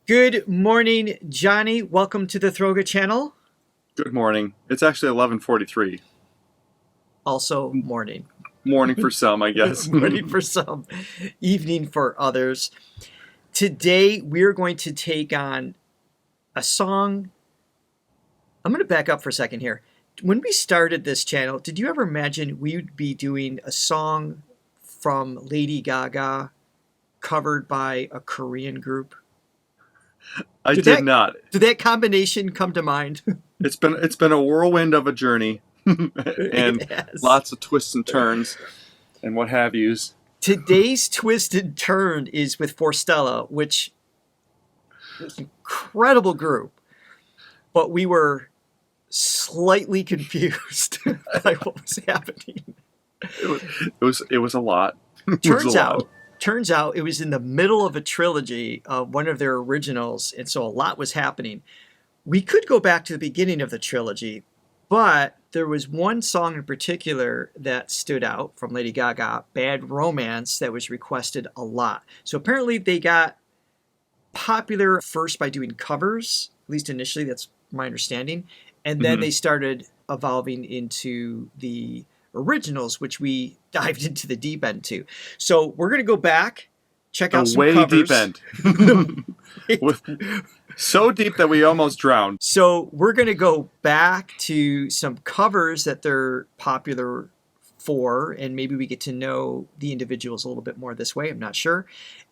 Good morning, Johnny. Welcome to the Throga channel. Good morning. It's actually 11:43. Also morning. Morning for some, I guess. Morning for some, evening for others. Today, we're going to take on a song. I'm going to back up for a second here. When we started this channel, did you ever imagine we would be doing a song from Lady Gaga covered by a Korean group? I did not. Did that combination come to mind? It's been a whirlwind of a journey, and lots of twists and turns, and what have yous. Today's twist and turn is with Forestella, which is an incredible group, but we were slightly confused by what was happening. It was a lot. Turns out it was in the middle of a trilogy of one of their originals, and so a lot was happening. We could go back to the beginning of the trilogy, but there was one song in particular that stood out from Lady Gaga, Bad Romance, that was requested a lot. So apparently they got popular first by doing covers, at least initially, that's my understanding, and then they started evolving into the originals, which we dived into the deep end to. So we're going to go back, check out some covers. Deep end. So deep that we almost drowned. So we're going to go back to some covers that they're popular for, and maybe we get to know the individuals a little bit more this way. I'm not sure.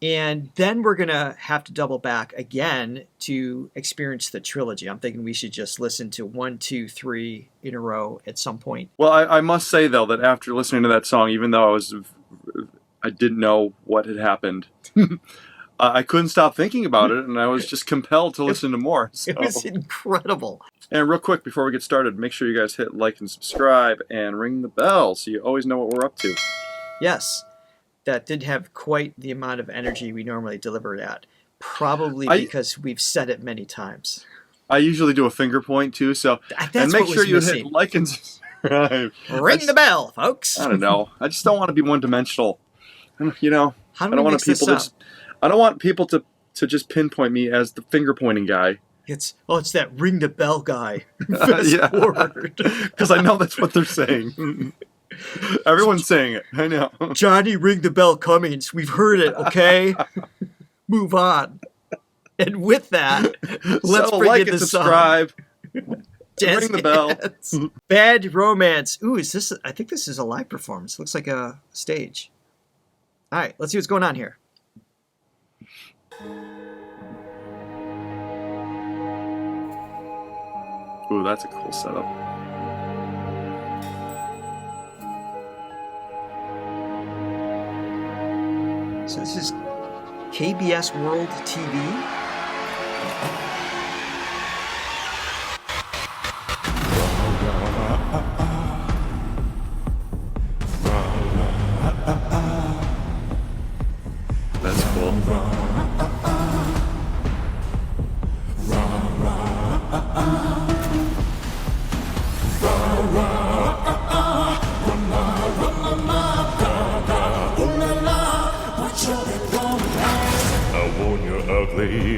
And then we're going to have to double back again to experience the trilogy. I'm thinking we should just listen to 1, 2, 3 in a row at some point. Well, I must say, though, that after listening to that song, even though I didn't know what had happened, I couldn't stop thinking about it, and I was just compelled to listen to more. So. It was incredible. And real quick, before we get started, make sure you guys hit like and subscribe and ring the bell so you always know what we're up to. Yes, that did have quite the amount of energy we normally deliver it at. Probably because we've said it many times. I usually do a finger point, too, so... And make sure you hit like and subscribe. Ring the bell, folks. I don't know. I just don't want to be one-dimensional. You know, How do we mix this up? I don't want people to just pinpoint me as the finger-pointing guy. It's that ring the bell guy. Yeah, because I know that's what they're saying. Everyone's saying it. I know. Johnny, ring the bell, Cummings. We've heard it. Okay, move on. And with that, let's bring like in and the subscribe. song. Ring the bell. Bad Romance. Ooh, is this? I think this is a live performance. Looks like a stage. All right, let's see what's going on here. Ooh, that's a cool setup. So this is KBS World TV. That's cool.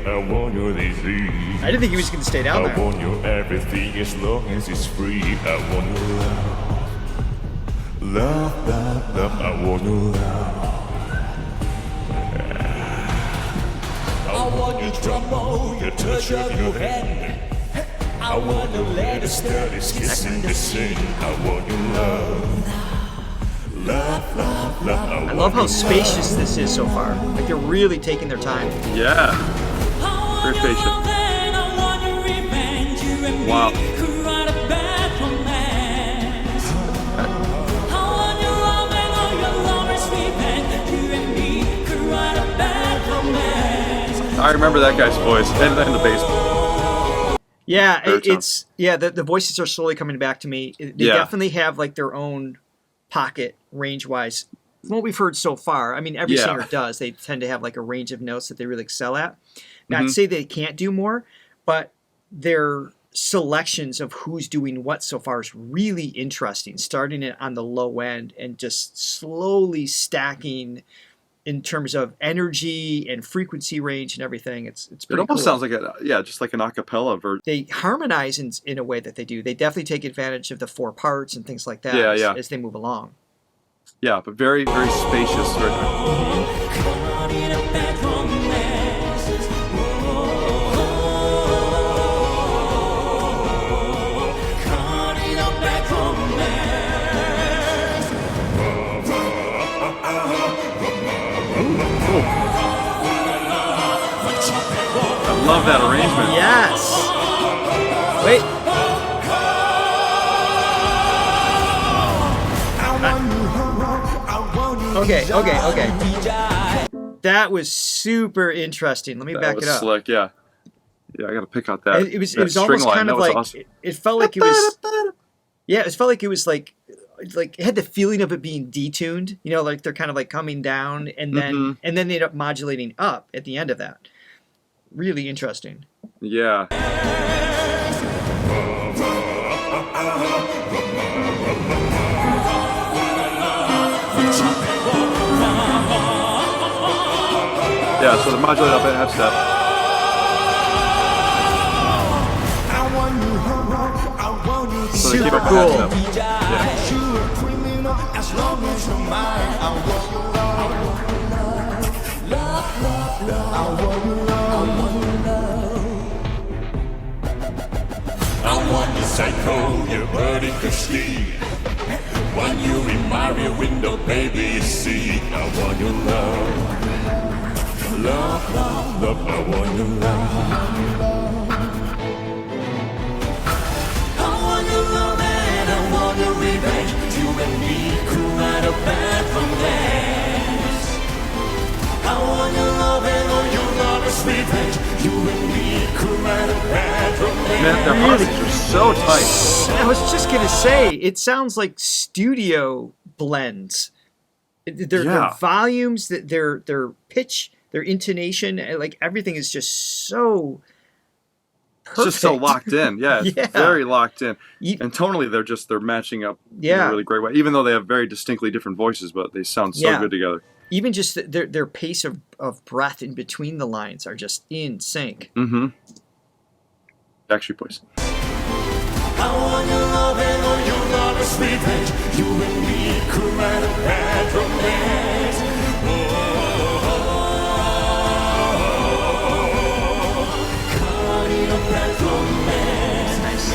I want your disease. I didn't think he was going to stay down there. I want your everything as long as it's free. I want your love. Love, love, love. I want your love. I want your trouble, your touch of your hand. I want your latest kissing the sing. I want your love. Love, love, love. I love how spacious this is so far. Like they're really taking their time. Yeah. Very patient. Wow. I remember that guy's voice and the bass. Yeah, the voices are slowly coming back to me. They definitely have like their own pocket range-wise. From what we've heard so far, I mean, every singer does. They tend to have like a range of notes that they really excel at. Not to say they can't do more, but their selections of who's doing what so far is really interesting. Starting it on the low end and just slowly stacking in terms of energy and frequency range and everything. It's It pretty almost cool. sounds like just like an acapella version. They harmonize in a way that they do. They definitely take advantage of the 4 parts and things like that Yeah, yeah. as they move along. Yeah, but very, very spacious. Caught in a bad romance. Caught in a bad romance. I love that arrangement. Yes. Wait. Okay. That was super interesting. Let me That back was it up. slick, yeah. Yeah, I got to pick out that. It was that almost string line. kind That of was like awesome. it felt like it was. Yeah, it felt like it was like it had the feeling of it being detuned. You know, like they're kind of like coming down and then they end up modulating up at the end of that. Really interesting. Yeah. Yeah, so the modulate up and half step. So they keep Super up a half cool. step. Yeah. I want the psycho, your birdie Christine. When you in my rear window, baby, you see. I want your love. Love, love, love, I want your love. I want your love and I want your revenge. You and me could write a bad romance. I want your love and all your love's revenge. You and me could write a bad romance. Man, their harmonies are so tight. I was just gonna say, it sounds like studio blends. Their Yeah. volumes, their pitch, their intonation, like everything is just so perfect. It's just so locked in. Yeah, it's Yeah. very locked in. You- And tonally, they're matching up in Yeah. a really great way. Even though they have very distinctly different voices, but they sound so Yeah. good together. Even just their pace of breath in between the lines are just in sync. Mm-hmm. Backstreet Boys. I want your love and all your love's revenge. You and me could write a bad romance. Caught in a bad romance.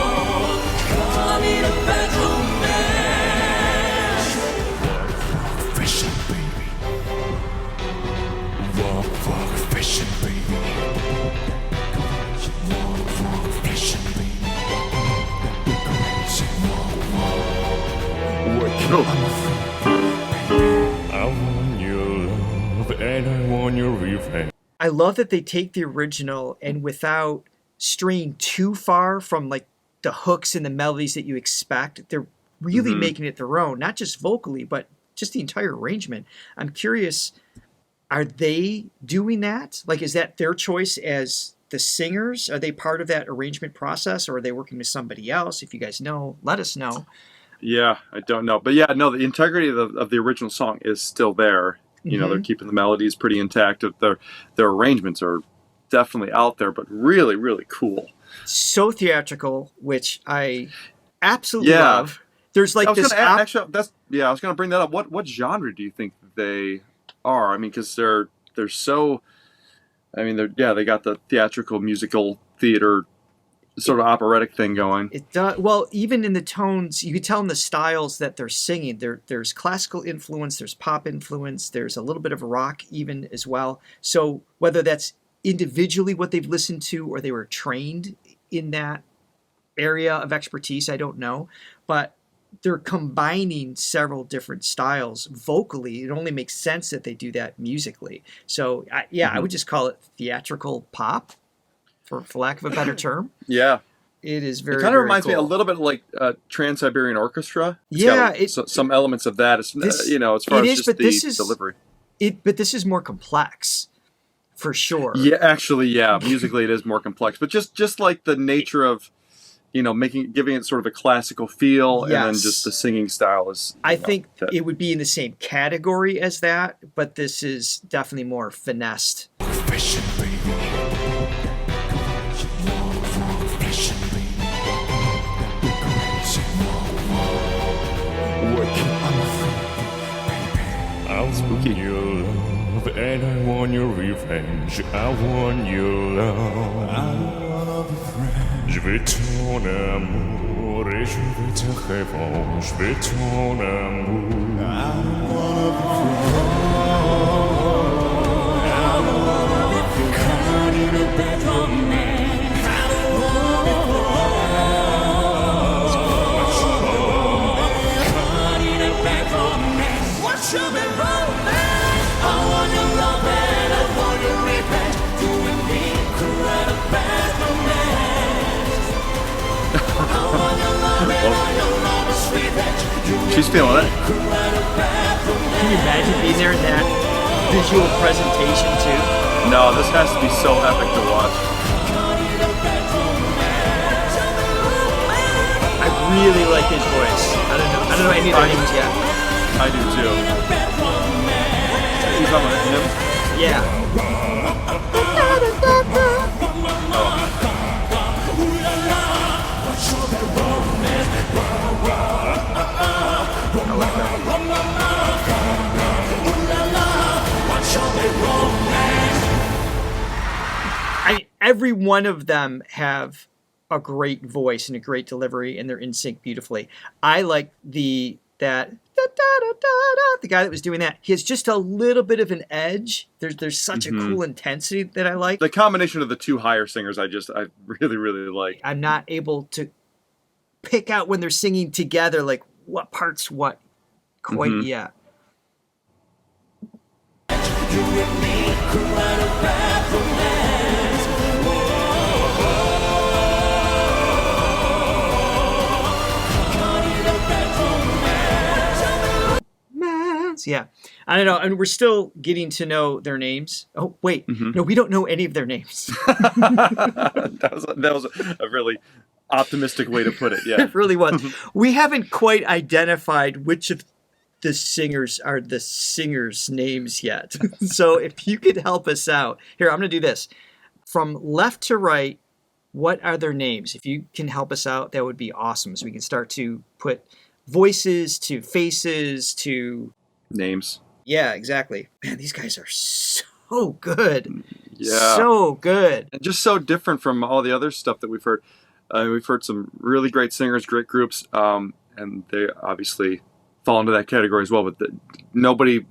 Caught in a bad romance. Fishing, baby. Walk, fishing, baby. Walk, fishing, baby. Oh, I want your love and I want your revenge. I love that they take the original and without straying too far from like the hooks and the melodies that you expect, they're really making it their own, not just vocally, but just the entire arrangement. I'm curious, are they doing that? Like, is that their choice as the singers? Are they part of that arrangement process, or are they working with somebody else? If you guys know, let us know. yeah, I don't know. But yeah, no, the integrity of the original song is still there. You know, they're keeping the melodies pretty intact. Their arrangements are definitely out there, but really, really cool. So theatrical, which I absolutely Yeah. love. There's like I was this gonna actually, I was going to bring that up. What genre do you think they are? I mean, because they're so. I mean, they got the theatrical, musical, theater, sort of operatic thing going. It does well, even in the tones, you can tell in the styles that they're singing. There's classical influence, there's pop influence, there's a little bit of rock even as well. So whether that's individually what they've listened to or they were trained in that area of expertise, I don't know. But they're combining several different styles vocally. It only makes sense that they do that musically. So I would just call it theatrical pop, for lack of a better term. Yeah. It is very. It kind of very reminds me a cool. little bit like Trans-Siberian Orchestra. Yeah, Some elements of that. It's, this- you know, as far it as is, just but the this is- delivery. But this is more complex, for sure. Yeah, actually, yeah. Musically, it is more complex, but just like the nature of giving it sort of a classical feel, and then Yes. just the singing style is. I think it would be in the same category as that, but this is definitely more finessed. Confession, baby. Confession, baby. Crazy. Working on my front, baby. I want your love, and I want your revenge. I want your love. I wanna be friends. Je veux ton amour et je veux ta revanche. Je veux ton amour. I wanna be friends. I wanna be caught in a bad romance. I wanna be friends. Caught in a bad romance. What should be romance? I want your love and I want your revenge. Doing me caught in a bad romance. She's feeling it. Can you imagine being there in that visual presentation too? No, this has to be so epic to watch. I really like his voice. I don't know any of their names yet. I do too. You talking about him? Yeah. Every one of them have a great voice and a great delivery, and they're in sync beautifully. I like the guy that was doing that. He has just a little bit of an edge. There's such a cool intensity that I like. The combination of the two higher singers, I really, really like. I'm not able to pick out when they're singing together, like what part's what quite yet. Yeah, I don't know, and we're still getting to know their names. Oh wait, no, we don't know any of their names. that was a really optimistic way to put it. Yeah, It really was. We haven't quite identified which of the singers are the singers' names yet. So if you could help us out here, I'm going to do this from left to right. What are their names? If you can help us out, that would be awesome. So we can start to put voices to faces to names. Yeah, exactly. Man, these guys are so good. Yeah. So good. And just so different from all the other stuff that we've heard. We've heard some really great singers, great groups, and they obviously fall into that category as well. But we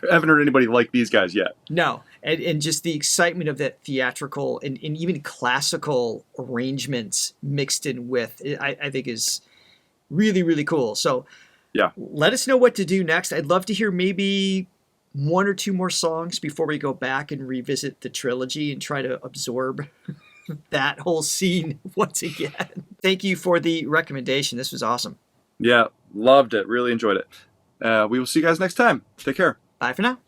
haven't heard anybody like these guys yet. No. And just the excitement of that theatrical and even classical arrangements mixed in with, I think is really, really cool. So yeah, let us know what to do next. I'd love to hear maybe one or two more songs before we go back and revisit the trilogy and try to absorb that whole scene once again. Thank you for the recommendation. This was awesome. Yeah, loved it. Really enjoyed it. We will see you guys next time. Take care. Bye for now.